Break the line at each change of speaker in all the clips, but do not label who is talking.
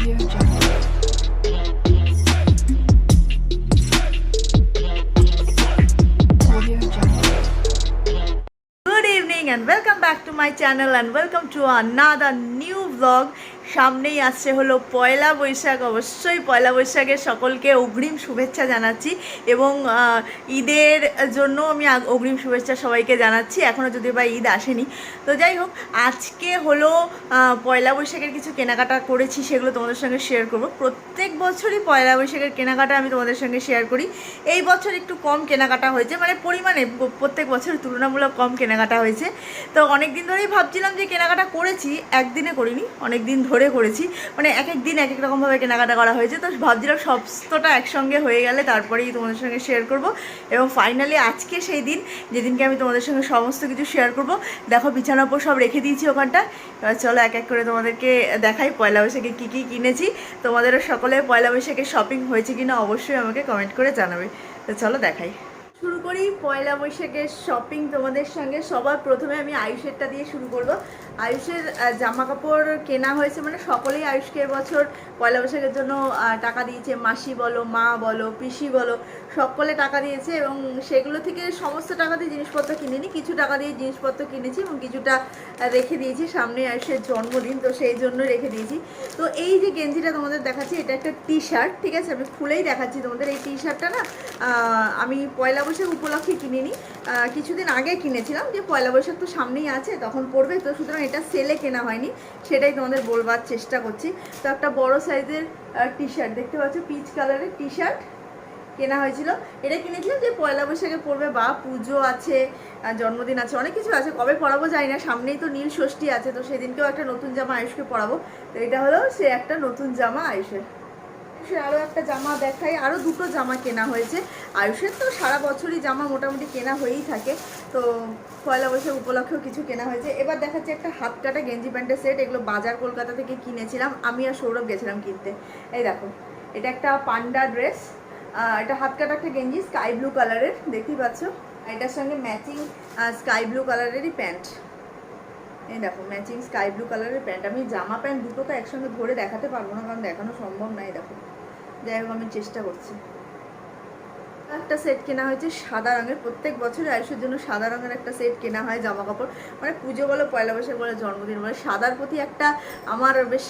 Audio Jungle. Audio Jungle.
Good evening and welcome back to my channel and welcome to another new vlog. সামনেই আসছে হলো পয়লা বৈশাখ। অবশ্যই পয়লা বৈশাখের সকলকে অগ্রিম শুভেচ্ছা জানাচ্ছি এবং ঈদের জন্য আমি অগ্রিম শুভেচ্ছা সবাইকে জানাচ্ছি। এখনও যদিও বা ঈদ আসেনি, তো যাই হোক, আজকে হলো পয়লা বৈশাখের কিছু কেনাকাটা করেছি, সেগুলো তোমাদের সঙ্গে শেয়ার করব। প্রত্যেক বছরই পয়লা বৈশাখের কেনাকাটা আমি তোমাদের সঙ্গে শেয়ার করি। এই বছর একটু কম কেনাকাটা হয়েছে, মানে পরিমাণে প্রত্যেক বছর তুলনামূলক কম কেনাকাটা হয়েছে। তো অনেক দিন ধরেই ভাবছিলাম যে কেনাকাটা করেছি, একদিনে করিনি, অনেক দিন ধরে করেছি, মানে এক এক দিন এক এক রকমভাবে কেনাকাটা করা হয়েছে। তো ভাবছিলাম সমস্তটা একসঙ্গে হয়ে গেলে তারপরেই তোমাদের সঙ্গে শেয়ার করব। এবং ফাইনালি আজকে সেই দিন যেদিনকে আমি তোমাদের সঙ্গে সমস্ত কিছু শেয়ার করব। দেখো বিছানার উপর সব রেখে দিয়েছি ওখানটা। এবার চলো এক এক করে তোমাদেরকে দেখাই পয়লা বৈশাখে কী কী কিনেছি। তোমাদেরও সকলে পয়লা বৈশাখে শপিং হয়েছে কিনা অবশ্যই আমাকে কমেন্ট করে জানাবে। তো চলো দেখাই। শুরু করি পয়লা বৈশাখের শপিং তোমাদের সঙ্গে। সবার প্রথমে আমি আয়ুষেরটা দিয়ে শুরু করব। আয়ুষের জামা কাপড় কেনা হয়েছে, মানে সকলেই আয়ুষকে এবছর পয়লা বৈশাখের জন্য টাকা দিয়েছে। মাসি বলো, মা বলো, পিসি বলো, সকলে টাকা দিয়েছে এবং সেগুলো থেকে সমস্ত টাকা দিয়ে জিনিসপত্র কিনিনি, কিছু টাকা দিয়ে জিনিসপত্র কিনেছি এবং কিছুটা রেখে দিয়েছি। সামনে আয়ুষের জন্মদিন, তো সেই জন্য রেখে দিয়েছি। তো এই যে গেঞ্জিটা তোমাদের দেখাচ্ছি, এটা একটা টি শার্ট, ঠিক আছে? আমি খুলেই দেখাচ্ছি তোমাদের। এই টি শার্টটা না আমি পয়লা বৈশাখ উপলক্ষে কিনিনি, কিছুদিন আগে কিনেছিলাম, যে পয়লা বৈশাখ তো সামনেই আছে, তখন পড়বে, তো সুতরাং এটা সেলে কেনা হয়নি, সেটাই তোমাদের বলবার চেষ্টা করছি। তো একটা বড় সাইজের টি শার্ট দেখতে পাচ্ছ, পিচ কালারের টি শার্ট কেনা হয়েছিল। এটা কিনেছিলাম যে পয়লা বৈশাখে পড়বে, বা পুজো আছে, জন্মদিন আছে, অনেক কিছু আছে, কবে পরাবো যাই না, সামনেই তো নীল ষষ্ঠী আছে, তো সেদিনকেও একটা নতুন জামা আয়ুষকে পরাবো। তো এটা হলো সে একটা নতুন জামা আয়ুষের। আরও একটা জামা দেখাই, আরও দুটো জামা কেনা হয়েছে। আয়ুষের তো সারা বছরই জামা মোটামুটি কেনা হয়েই থাকে, তো পয়লা বৈশাখ উপলক্ষেও কিছু কেনা হয়েছে। এবার দেখাচ্ছি একটা হাত কাটা গেঞ্জি প্যান্টের সেট। এগুলো বাজার কলকাতা থেকে কিনেছিলাম, আমি আর সৌরভ গেছিলাম কিনতে। এই দেখো, এটা একটা পান্ডা ড্রেস, এটা হাত কাটা একটা গেঞ্জি, স্কাই ব্লু কালারের, দেখতেই পাচ্ছ। এটার সঙ্গে ম্যাচিং স্কাই ব্লু কালারেরই প্যান্ট। এই দেখো, ম্যাচিং স্কাই ব্লু কালারের প্যান্ট। আমি জামা প্যান্ট দুটো তো একসঙ্গে ধরে দেখাতে পারবো না, কারণ দেখানো সম্ভব নয়। দেখো, যাই হোক আমি চেষ্টা করছি। একটা সেট কেনা হয়েছে সাদা রঙের। প্রত্যেক বছর আয়ুষের জন্য সাদা রঙের একটা সেট কেনা হয় জামা কাপড়, মানে পুজো বলো, পয়লা বৈশাখ বলো, জন্মদিন বলো, সাদার প্রতি একটা আমার বেশ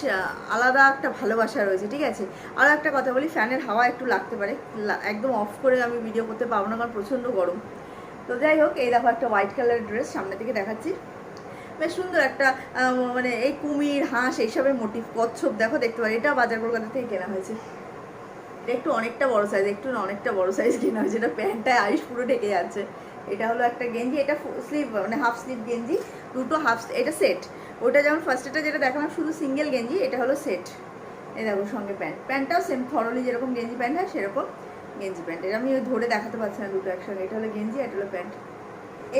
আলাদা একটা ভালোবাসা রয়েছে, ঠিক আছে? আরও একটা কথা বলি, ফ্যানের হাওয়া একটু লাগতে পারে, একদম অফ করে আমি ভিডিও করতে পারবো না, কারণ প্রচণ্ড গরম। তো যাই হোক, এই দেখো একটা হোয়াইট কালারের ড্রেস, সামনে থেকে দেখাচ্ছি, বেশ সুন্দর একটা, মানে এই কুমির, হাঁস এইসবের মোটিভ, কচ্ছপ দেখো, দেখতে পারি। এটা বাজার কলকাতা থেকে কেনা হয়েছে। একটু অনেকটা বড় সাইজ, একটু না অনেকটা বড় সাইজ কেনা হয়েছে। এটা প্যান্টটায় আয়ুষ পুরো ঢেকে যাচ্ছে। এটা হলো একটা গেঞ্জি, এটা স্লিভ, মানে হাফ স্লিভ গেঞ্জি, দুটো হাফ, এটা সেট। ওটা যেমন ফার্স্টেটা যেটা দেখালাম শুধু সিঙ্গেল গেঞ্জি, এটা হলো সেট। এই দেখো সঙ্গে প্যান্ট, প্যান্টটাও সেম থরলি যেরকম গেঞ্জি প্যান্ট হয় সেরকম গেঞ্জি প্যান্ট। এটা আমি ধরে দেখাতে পারছি না দুটো একসঙ্গে। এটা হলো গেঞ্জি, এটা হলো প্যান্ট।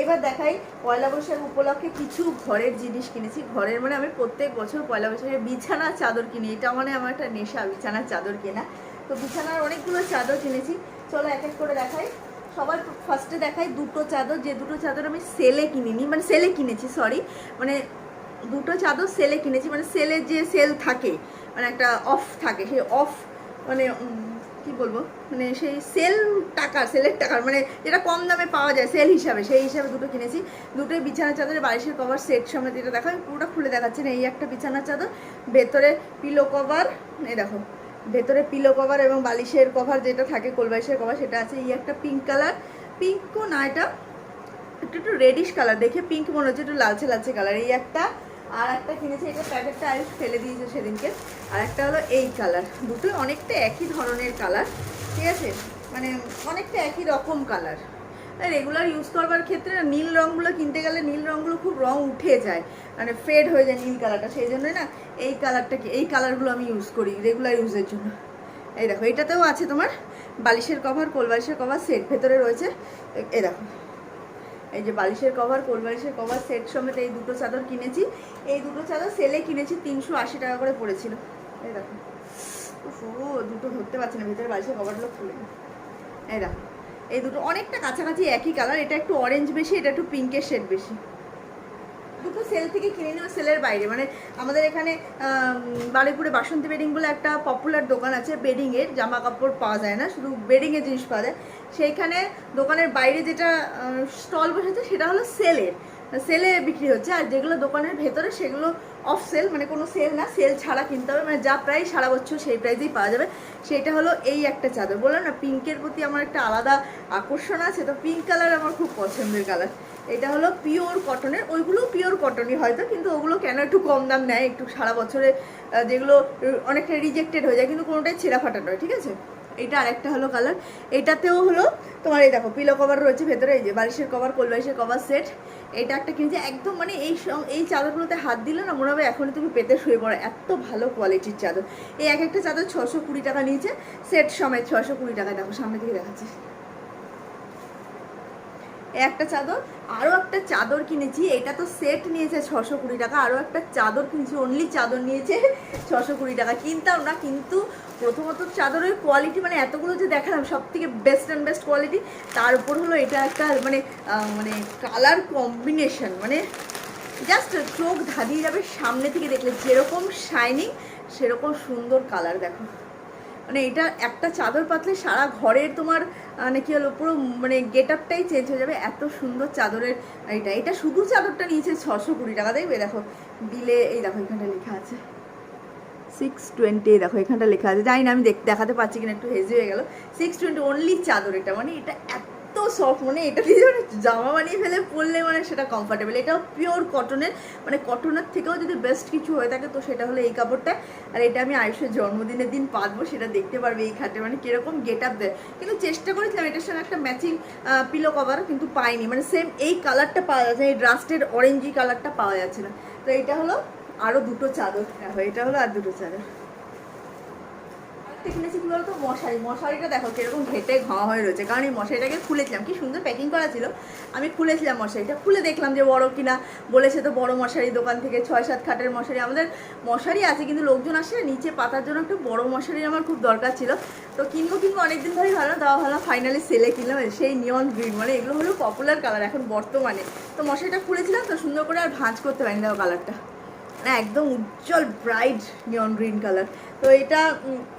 এবার দেখাই পয়লা বৈশাখ উপলক্ষে কিছু ঘরের জিনিস কিনেছি। ঘরের মানে আমি প্রত্যেক বছর পয়লা বৈশাখে বিছানার চাদর কিনি, এটা মানে আমার একটা নেশা, বিছানার চাদর কেনা। তো বিছানার অনেকগুলো চাদর কিনেছি, চলো এক এক করে দেখাই। সবার ফার্স্টে দেখাই দুটো চাদর, যে দুটো চাদর আমি সেলে কিনিনি, মানে সেলে কিনেছি, সরি, মানে দুটো চাদর সেলে কিনেছি। মানে সেলে যে সেল থাকে, মানে একটা অফ থাকে, সেই অফ, মানে কি বলবো, মানে সেই সেলের টাকার, মানে যেটা কম দামে পাওয়া যায় সেল হিসাবে, সেই হিসাবে দুটো কিনেছি। দুটোই বিছানা চাদরের বালিশের কভার সেট সমেত। এটা দেখো, আমি পুরোটা খুলে দেখাচ্ছি না। এই একটা বিছানা চাদর, ভেতরে পিলো কভার, এই দেখো, ভেতরে পিলো কভার এবং বালিশের কভার যেটা থাকে, কোলবালিশের কভার, সেটা আছে। এই একটা পিঙ্ক কালার, পিঙ্কও না, এটা একটু একটু রেডিশ কালার, দেখে পিঙ্ক মনে হচ্ছে, একটু লালচে লালচে কালার। এই একটা, আর একটা কিনেছি, এটা প্যাকেটটা আয়ুষ ফেলে দিয়েছে সেদিনকে। আর একটা হলো এই কালার, দুটোই অনেকটা একই ধরনের কালার, ঠিক আছে, মানে অনেকটা একই রকম কালার। রেগুলার ইউজ করবার ক্ষেত্রে নীল রঙগুলো কিনতে গেলে নীল রঙগুলো খুব রং উঠে যায়, মানে ফেড হয়ে যায় নীল কালারটা, সেই জন্যই না এই কালারটাকে, এই কালারগুলো আমি ইউজ করি রেগুলার ইউজের জন্য। এই দেখো, এটাতেও আছে তোমার বালিশের কভার, কোলবালিশের কভার সেট ভেতরে রয়েছে। এই দেখো, এই যে বালিশের কভার, কোলবালিশের কভার সেট সমেত এই দুটো চাদর কিনেছি। এই দুটো চাদর সেলে কিনেছি, 380 টাকা করে পড়েছিল। এই দেখো, ও দুটো ধরতে পারছি না, ভেতরে বালিশের কভারগুলো খুলে। এই দেখো, এই দুটো অনেকটা কাছাকাছি একই কালার, এটা একটু অরেঞ্জ বেশি, এটা একটু পিঙ্কের শেড বেশি। দুটো সেল থেকে কিনে নিও, সেলের বাইরে। মানে আমাদের এখানে বারুইপুরে বাসন্তী বেডিং বলে একটা পপুলার দোকান আছে, বেডিংয়ের জামা কাপড় পাওয়া যায় না, শুধু বেডিংয়ের জিনিস পাওয়া যায়। সেইখানে দোকানের বাইরে যেটা স্টল বসেছে সেটা হলো সেলে বিক্রি হচ্ছে, আর যেগুলো দোকানের ভেতরে সেগুলো অফ সেল, মানে কোনো সেল না, সেল ছাড়া কিনতে হবে, মানে যা প্রাইস সারা বছর সেই প্রাইসেই পাওয়া যাবে। সেটা হলো এই একটা চাদর। বললাম না পিঙ্কের প্রতি আমার একটা আলাদা আকর্ষণ আছে, তো পিঙ্ক কালার আমার খুব পছন্দের কালার। এটা হলো পিওর কটনের, ওইগুলো পিওর কটনই হয়তো, কিন্তু ওগুলো কেন একটু কম দাম নেয়, একটু সারা বছরে যেগুলো অনেকটা রিজেক্টেড হয়ে যায়, কিন্তু কোনোটাই ছেঁড়া ফাটা নয়, ঠিক আছে। এটা আরেকটা হলো কালার, এটাতেও হলো তোমার এই দেখো পিলো কভার রয়েছে ভেতরে, এই যে বালিশের কভার, কোল বালিশের কভার সেট। এটা একটা কিনেছি একদম, মানে এই চাদরগুলোতে হাত দিলে না মনে হবে এখনই তুমি পেতে শুয়ে পড়ো, এত ভালো কোয়ালিটির চাদর। এই এক একটা চাদর 620 টাকা নিয়েছে, সেট সমেত 620 টাকা। দেখো সামনে থেকে দেখাচ্ছি একটা চাদর। আরও একটা চাদর কিনেছি, এটা তো সেট নিয়েছে 620 টাকা, আরও একটা চাদর কিনেছি, অনলি চাদর নিয়েছে 620 টাকা। কিনতাম না, কিন্তু প্রথমত চাদরের কোয়ালিটি, মানে এতগুলো যে দেখালাম সব থেকে বেস্ট অ্যান্ড বেস্ট কোয়ালিটি, তার উপর হলো এটা একটা মানে মানে কালার কম্বিনেশন, মানে জাস্ট চোখ ধাঁধিয়ে যাবে সামনে থেকে দেখলে, যেরকম শাইনিং সেরকম সুন্দর কালার। দেখো মানে এটা একটা চাদর পাতলে সারা ঘরের তোমার মানে কী হলো পুরো মানে গেট আপটাই চেঞ্জ হয়ে যাবে, এত সুন্দর চাদরের। এটা শুধু চাদরটা নিয়েছে 620 টাকা, দেখবে দেখো বিলে, এই দেখো এখানটা লেখা আছে 620, দেখো এখানটা লেখা আছে, জানি না আমি দেখাতে পাচ্ছি কিনা, একটু হেজি হয়ে গেল। 620 অনলি চাদর এটা, মানে এটা এত সফট, মানে এটা দিয়ে জামা বানিয়ে ফেলে পরলে মানে সেটা কমফর্টেবল। এটাও পিওর কটনের, মানে কটনের থেকেও যদি বেস্ট কিছু হয়ে থাকে তো সেটা হলো এই কাপড়টা। আর এটা আমি আয়ুষের জন্মদিনের দিন পাতবো, সেটা দেখতে পারবে এই খাটে, মানে কীরকম গেট আপ দেয়। কিন্তু চেষ্টা করেছিলাম এটার সঙ্গে একটা ম্যাচিং পিলো কভার, কিন্তু পাইনি, মানে সেম এই কালারটা পাওয়া যাচ্ছে, এই ড্রাস্টের অরেঞ্জি কালারটা পাওয়া যাচ্ছে না। তো এটা হলো আরও দুটো চাদর, এটা হলো আর দুটো চাদর। কিনেছি কি বলতো, মশারিটা দেখো কিরকম ঘেটে ঘা হয়ে রয়েছে, কারণ এই মশারিটাকে খুলেছিলাম, কি সুন্দর প্যাকিং করা ছিল, আমি খুলেছিলাম মশারিটা, খুলে দেখলাম যে বড় কিনা, বলেছে তো বড় মশারি দোকান থেকে 6-7 খাটের মশারি। আমাদের মশারি আছে কিন্তু লোকজন আসে নিচে পাতার জন্য, একটু বড় মশারি আমার খুব দরকার ছিল, তো কিনবো অনেকদিন ধরেই ভালো দেওয়া ভালো, ফাইনালি সেলে কিনলাম সেই নিয়ন গ্রিন, মানে এগুলো হলো পপুলার কালার এখন বর্তমানে। তো মশারিটা খুলেছিলাম তো সুন্দর করে আর ভাঁজ করতে পারিনি, দেখো কালারটা না একদম উজ্জ্বল ব্রাইট নিয়ন গ্রিন কালার। তো এটা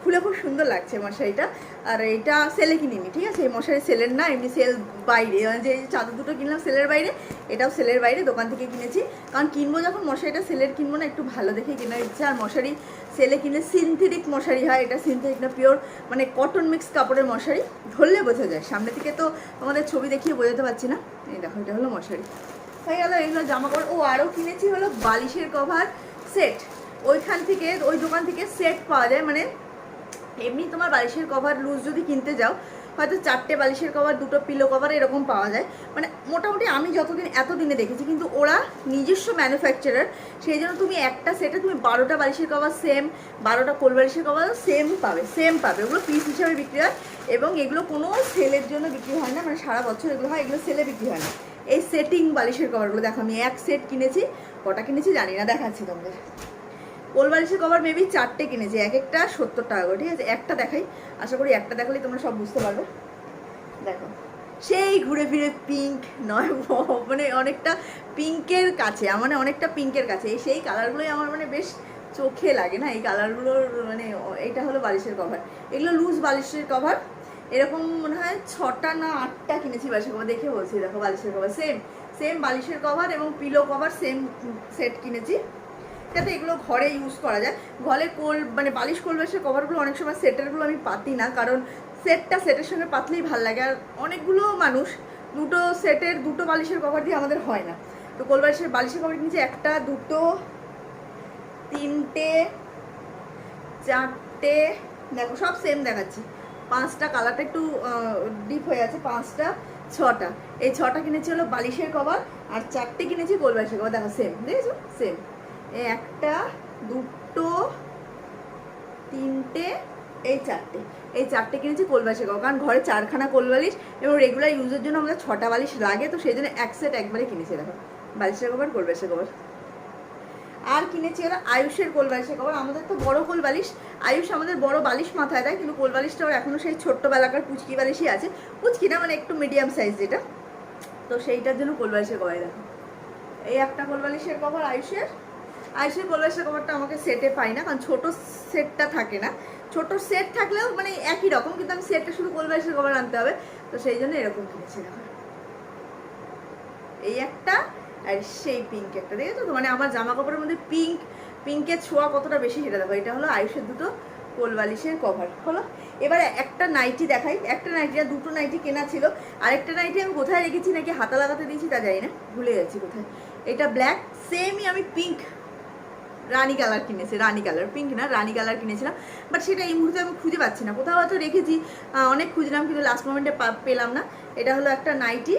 খুলে খুব সুন্দর লাগছে মশারিটা। আর এটা সেলে কিনিনি, ঠিক আছে, এই মশারি সেলের না, এমনি সেল বাইরে, যে চাদর দুটো কিনলাম সেলের বাইরে, এটাও সেলের বাইরে দোকান থেকে কিনেছি, কারণ কিনবো যখন মশারিটা সেলের কিনবো না, একটু ভালো দেখে কেনার ইচ্ছা। আর মশারি সেলে কিনলে সিনথেটিক মশারি হয়, এটা সিনথেটিক না, পিওর মানে কটন মিক্স কাপড়ের মশারি, ধরলে বোঝা যায়, সামনে থেকে তো আমাদের ছবি দেখিয়ে বোঝাতে পারছি না। এই দেখো এটা হলো মশারি হয়ে গেল, এগুলো জামা কাপড়। ও আরও কিনেছি হলো বালিশের কভার সেট, ওইখান থেকে ওই দোকান থেকে সেট পাওয়া যায়, মানে এমনি তোমার বালিশের কভার লুজ যদি কিনতে যাও হয়তো 4টে বালিশের কভার, 2টো পিলো কভার এরকম পাওয়া যায়, মানে মোটামুটি আমি এতদিনে দেখেছি, কিন্তু ওরা নিজস্ব ম্যানুফ্যাকচারার, সেই জন্য তুমি একটা সেটে তুমি 12টা বালিশের কভার সেম, 12টা কোল বালিশের কভার সেম পাবে, ওগুলো পিস হিসাবে বিক্রি হয়, এবং এগুলো কোনো সেলের জন্য বিক্রি হয় না, মানে সারা বছর এগুলো হয়, এগুলো সেলে বিক্রি হয় না। এই সেটিং বালিশের কভারগুলো দেখো, আমি এক সেট কিনেছি, কটা কিনেছি জানি না, দেখাচ্ছি তোমাদের। কোল বালিশের কভার মেবি 4টে কিনেছি, এক একটা 70 টাকা করে, ঠিক আছে। একটা দেখাই, আশা করি একটা দেখালেই তোমরা সব বুঝতে পারবে। দেখো সেই ঘুরে ফিরে পিঙ্ক নয়, মানে অনেকটা পিঙ্কের কাছে, মানে অনেকটা পিঙ্কের কাছে, সেই কালারগুলোই আমার মানে বেশ চোখে লাগে না, এই কালারগুলোর, মানে এইটা হলো বালিশের কভার, এগুলো লুজ বালিশের কভার, এরকম মনে হয় 6টা না 8টা কিনেছি বালিশের কভার, দেখে বলছি দেখো বালিশের কভার সেম বালিশের কভার এবং পিলো কভার সেম সেট কিনেছি, যাতে এগুলো ঘরে ইউজ করা যায়। ঘরে মানে বালিশ কোল বালিশের কভারগুলো অনেক সময় সেটেরগুলো আমি পাতি না, কারণ সেটের সঙ্গে পাতলেই ভালো লাগে, আর অনেকগুলো মানুষ দুটো সেটের 2টো বালিশের কভার দিয়ে আমাদের হয় না। তো কোল বালিশের কভার কিনেছি 1টা 2টো 3টে 4টে, দেখো সব সেম দেখাচ্ছি, 5টা, কালারটা একটু ডিপ হয়ে আছে, 5টা 6টা, এই 6টা কিনেছি হলো বালিশের কভার, আর 4টে কিনেছি কোল বালিশের কভার, দেখো সেম, দেখেছো সেম, 1টা 2টো 3টে এই 4টে কিনেছি কোল বালিশের কভার, কারণ ঘরে 4খানা কোল বালিশ এবং রেগুলার ইউজের জন্য আমাদের 6টা বালিশ লাগে, তো সেই জন্য এক সেট একবারে কিনেছি, দেখো বালিশের কভার কোল বালিশের কভার। আর কিনেছি ওরা আয়ুষের কোল বালিশের কভার, আমাদের তো বড় কোল বালিশ, আয়ুষ আমাদের বড় বালিশ মাথায় দেয়, কিন্তু কোল বালিশটা ওর এখনও সেই ছোট্টবেলাকার পুচকি বালিশই আছে, পুচকি না মানে একটু মিডিয়াম সাইজ যেটা, তো সেইটার জন্য কোল বালিশের কভার। দেখো এই একটা কোলবালিশের কভার আয়ুষের কোলবালিশের কভারটা আমাকে সেটে পাই না, কারণ ছোট সেটটা থাকে না। ছোট সেট থাকলেও মানে একই রকম, কিন্তু আমি সেটটা শুধু কোলবালিশের কভার আনতে হবে, তো সেই জন্য এরকম কিনেছি। এই একটা আর সেই পিঙ্ক একটা, দেখেছো তো? মানে আমার জামা কাপড়ের মধ্যে পিঙ্কের ছোঁয়া কতটা বেশি সেটা দেখো। এটা হলো আয়ুষের দুটো কোলবালিশের কভার হলো। এবার একটা নাইটি দেখাই। একটা নাইটি আর দুটো নাইটি কেনা ছিল। আরেকটা নাইটি আমি কোথায় রেখেছি, নাকি হাতা লাগাতে দিয়েছি তা জানি না, ভুলে যাচ্ছি কোথায়। এটা ব্ল্যাক, সেমই আমি পিঙ্ক রানি কালার কিনেছি, রানি কালার, পিঙ্ক না রানি কালার কিনেছিলাম, বাট সেটা এই মুহূর্তে আমি খুঁজে পাচ্ছি না, কোথাও হয়তো রেখেছি, অনেক খুঁজলাম কিন্তু লাস্ট মোমেন্টে পেলাম না। এটা হলো একটা নাইটি,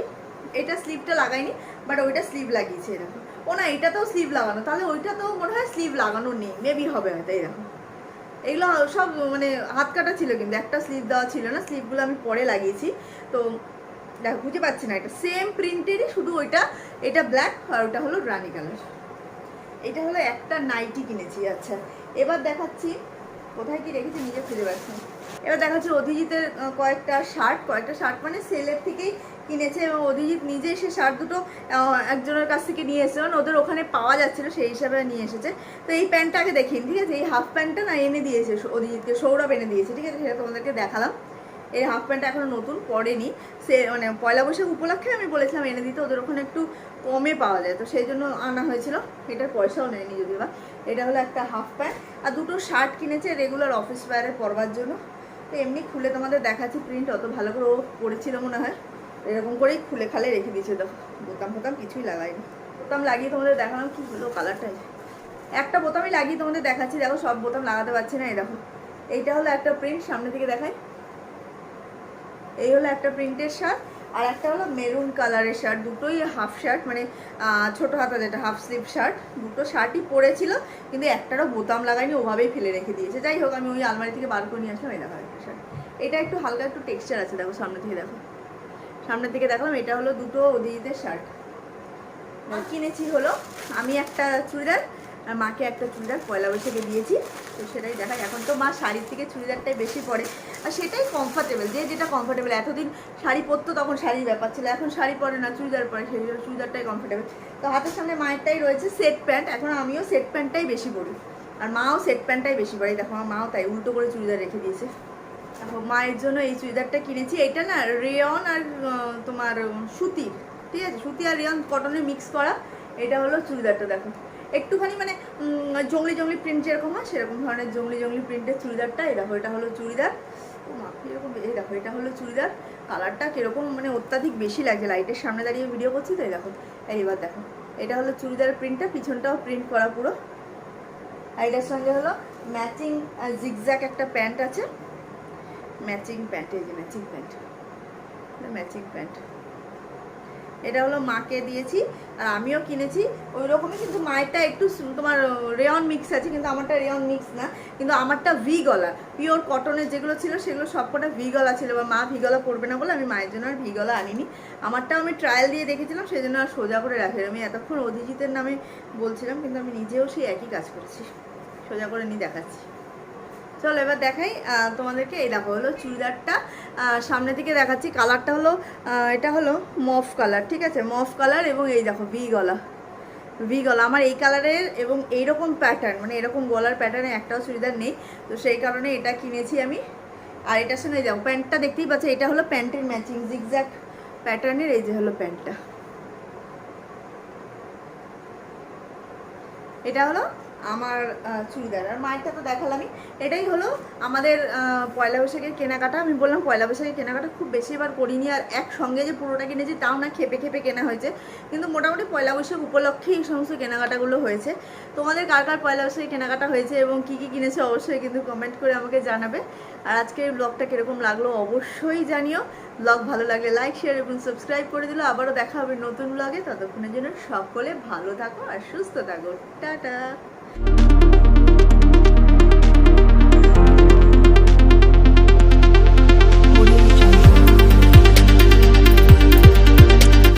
এটা স্লিভটা লাগাইনি, বাট ওইটা স্লিভ লাগিয়েছে এরকম। ও না, এটাতেও স্লিভ লাগানো, তাহলে ওইটা তো মনে হয় স্লিভ লাগানো নেই, মেবি হবে হয়তো এরকম। এগুলো সব মানে হাত কাটা ছিল, কিন্তু একটা স্লিভ দেওয়া ছিল না, স্লিভগুলো আমি পরে লাগিয়েছি। তো দেখো খুঁজে পাচ্ছি না, এটা সেম প্রিন্টেরই, শুধু ওইটা এটা ব্ল্যাক আর ওটা হলো রানি কালার। এটা হলো একটা নাইটি কিনেছি। আচ্ছা, এবার দেখাচ্ছি কোথায় কি রেখেছি নিজে খুঁজে পাচ্ছি। এবার দেখাচ্ছি অধিজিতের কয়েকটা শার্ট মানে সেলের থেকেই কিনেছে, এবং অধিজিৎ নিজে এসে শার্ট দুটো একজনের কাছ থেকে নিয়ে এসেছে, মানে ওদের ওখানে পাওয়া যাচ্ছিলো সেই হিসাবে নিয়ে এসেছে। তো এই প্যান্টটাকে দেখিন, ঠিক আছে? এই হাফ প্যান্টটা না এনে দিয়েছে অধিজিৎকে, সৌরভ এনে দিয়েছে, ঠিক আছে? সেটা তোমাদেরকে দেখালাম। এই হাফ প্যান্টটা এখনো নতুন পরেনি, সে মানে পয়লা বৈশাখ উপলক্ষে আমি বলেছিলাম এনে দিতে, ওদের ওখানে একটু কমে পাওয়া যায়, তো সেই জন্য আনা হয়েছিল। এটার পয়সাও নেয়নি যদি বা। এটা হলো একটা হাফ প্যান্ট, আর দুটো শার্ট কিনেছে রেগুলার অফিস ওয়্যারে পরবার জন্য। তো এমনি খুলে তোমাদের দেখাচ্ছি, প্রিন্ট অত ভালো করে ও পড়েছিল মনে হয়, এরকম করেই খুলে খালে রেখে দিয়েছে। দেখো বোতাম ফোতাম কিছুই লাগাইনি, বোতাম লাগিয়ে তোমাদের দেখালাম, কি হলো কালারটাই। একটা বোতামই লাগিয়ে তোমাদের দেখাচ্ছি, দেখো সব বোতাম লাগাতে পারছি না। এই দেখো, এইটা হলো একটা প্রিন্ট, সামনে থেকে দেখাই। এই হলো একটা প্রিন্টের শার্ট, আর একটা হলো মেরুন কালারের শার্ট, দুটোই হাফ শার্ট, মানে ছোটো হাতা যেটা হাফ স্লিভ শার্ট। দুটো শার্টই পরেছিল, কিন্তু একটারও বোতাম লাগাইনি, ওভাবেই ফেলে রেখে দিয়েছে। যাই হোক, আমি ওই আলমারি থেকে বার করে নিয়ে আসলাম। এই দেখো একটা শার্ট, এটা একটু হালকা একটু টেক্সচার আছে, দেখো সামনে থেকে দেখো, সামনে থেকে দেখলাম। এটা হলো দুটো অধিজিতের শার্ট কিনেছি। হলো আমি একটা চুড়িদার আর মাকে একটা চুড়িদার পয়লা বৈশাখে দিয়েছি, তো সেটাই দেখাই। এখন তো মা শাড়ির থেকে চুড়িদারটাই বেশি পরে, আর সেটাই কমফর্টেবল, যে যেটা কমফর্টেবল। এতদিন শাড়ি পরতো, তখন শাড়ির ব্যাপার ছিল, এখন শাড়ি পরে না, চুড়িদার পরে, সেই জন্য চুড়িদারটাই কমফর্টেবল। তো হাতের সামনে মায়েরটাই রয়েছে সেট প্যান্ট, এখন আমিও সেট প্যান্টটাই বেশি পরি, আর মাও সেট প্যান্টটাই বেশি পরে। দেখো আমার মাও তাই উল্টো করে চুড়িদার রেখে দিয়েছে। দেখো মায়ের জন্য এই চুড়িদারটা কিনেছি, এটা না রেয়ন আর তোমার সুতির, ঠিক আছে? সুতি আর রেয়ন কটনের মিক্স করা। এটা হলো চুড়িদারটা, দেখো একটুখানি মানে জংলি প্রিন্ট যেরকম হয় সেরকম ধরনের জংলি প্রিন্টের চুড়িদারটা। এই দেখো এটা হলো চুড়িদার, ও মা এরকম। এই দেখো এটা হলো চুড়িদার, কালারটা কীরকম মানে অত্যাধিক বেশি লাগছে, লাইটের সামনে দাঁড়িয়ে ভিডিও করছি তো। এই দেখো, এইবার দেখো এটা হলো চুড়িদারের প্রিন্টটা, পিছনটাও প্রিন্ট করা পুরো। আর এটার সঙ্গে হলো ম্যাচিং জিগজ্যাগ একটা প্যান্ট আছে, ম্যাচিং প্যান্ট, এই যে ম্যাচিং প্যান্ট, ম্যাচিং প্যান্ট। এটা হলো মাকে দিয়েছি, আর আমিও কিনেছি ওই রকমই, কিন্তু মায়েরটা একটু তোমার রেয়ন মিক্স আছে, কিন্তু আমারটা রেয়ন মিক্স না, কিন্তু আমারটা ভি গলা, পিওর কটনের যেগুলো ছিল সেগুলো সবকটা ভি গলা ছিল, বা মা ভি গলা পরবে না বলে আমি মায়ের জন্য আর ভি গলা আনিনি। আমারটাও আমি ট্রায়াল দিয়ে দেখেছিলাম, সেই জন্য আর সোজা করে রাখি। আমি এতক্ষণ অধিজিতের নামে বলছিলাম, কিন্তু আমি নিজেও সেই একই কাজ করেছি, সোজা করে নিয়ে দেখাচ্ছি। চলো এবার দেখাই তোমাদেরকে। এই দেখো হলো চুড়িদারটা, সামনে থেকে দেখাচ্ছি। কালারটা হলো এটা হলো মফ কালার, ঠিক আছে? মফ কালার, এবং এই দেখো ভি গলা, ভি গলা। আমার এই কালারের এবং এইরকম প্যাটার্ন, মানে এরকম গলার প্যাটার্নে একটাও চুড়িদার নেই, তো সেই কারণে এটা কিনেছি আমি। আর এটার সঙ্গে দেখো প্যান্টটা দেখতেই পাচ্ছ, এটা হলো প্যান্টের ম্যাচিং জিগজ্যাগ প্যাটার্নের। এই যে হলো প্যান্টটা, এটা হলো আমার চুড়িদার। আর মায়েরটা তো দেখালামই। এটাই হলো আমাদের পয়লা বৈশাখের কেনাকাটা। আমি বললাম পয়লা বৈশাখের কেনাকাটা খুব বেশি এবার করিনি, আর একসঙ্গে যে পুরোটা কিনেছি তাও না, খেপে কেনা হয়েছে, কিন্তু মোটামুটি পয়লা বৈশাখ উপলক্ষে এই সমস্ত কেনাকাটাগুলো হয়েছে। তোমাদের কার কার পয়লা বৈশাখে কেনাকাটা হয়েছে এবং কী কী কিনেছে অবশ্যই কিন্তু কমেন্ট করে আমাকে জানাবে। আর আজকের ব্লগটা কীরকম লাগলো অবশ্যই জানিও। ব্লগ ভালো লাগলে লাইক, শেয়ার এবং সাবস্ক্রাইব করে দিল। আবারও দেখা হবে নতুন ব্লগে, ততক্ষণের জন্য সকলে ভালো থাকো আর সুস্থ থাকো। টাটা।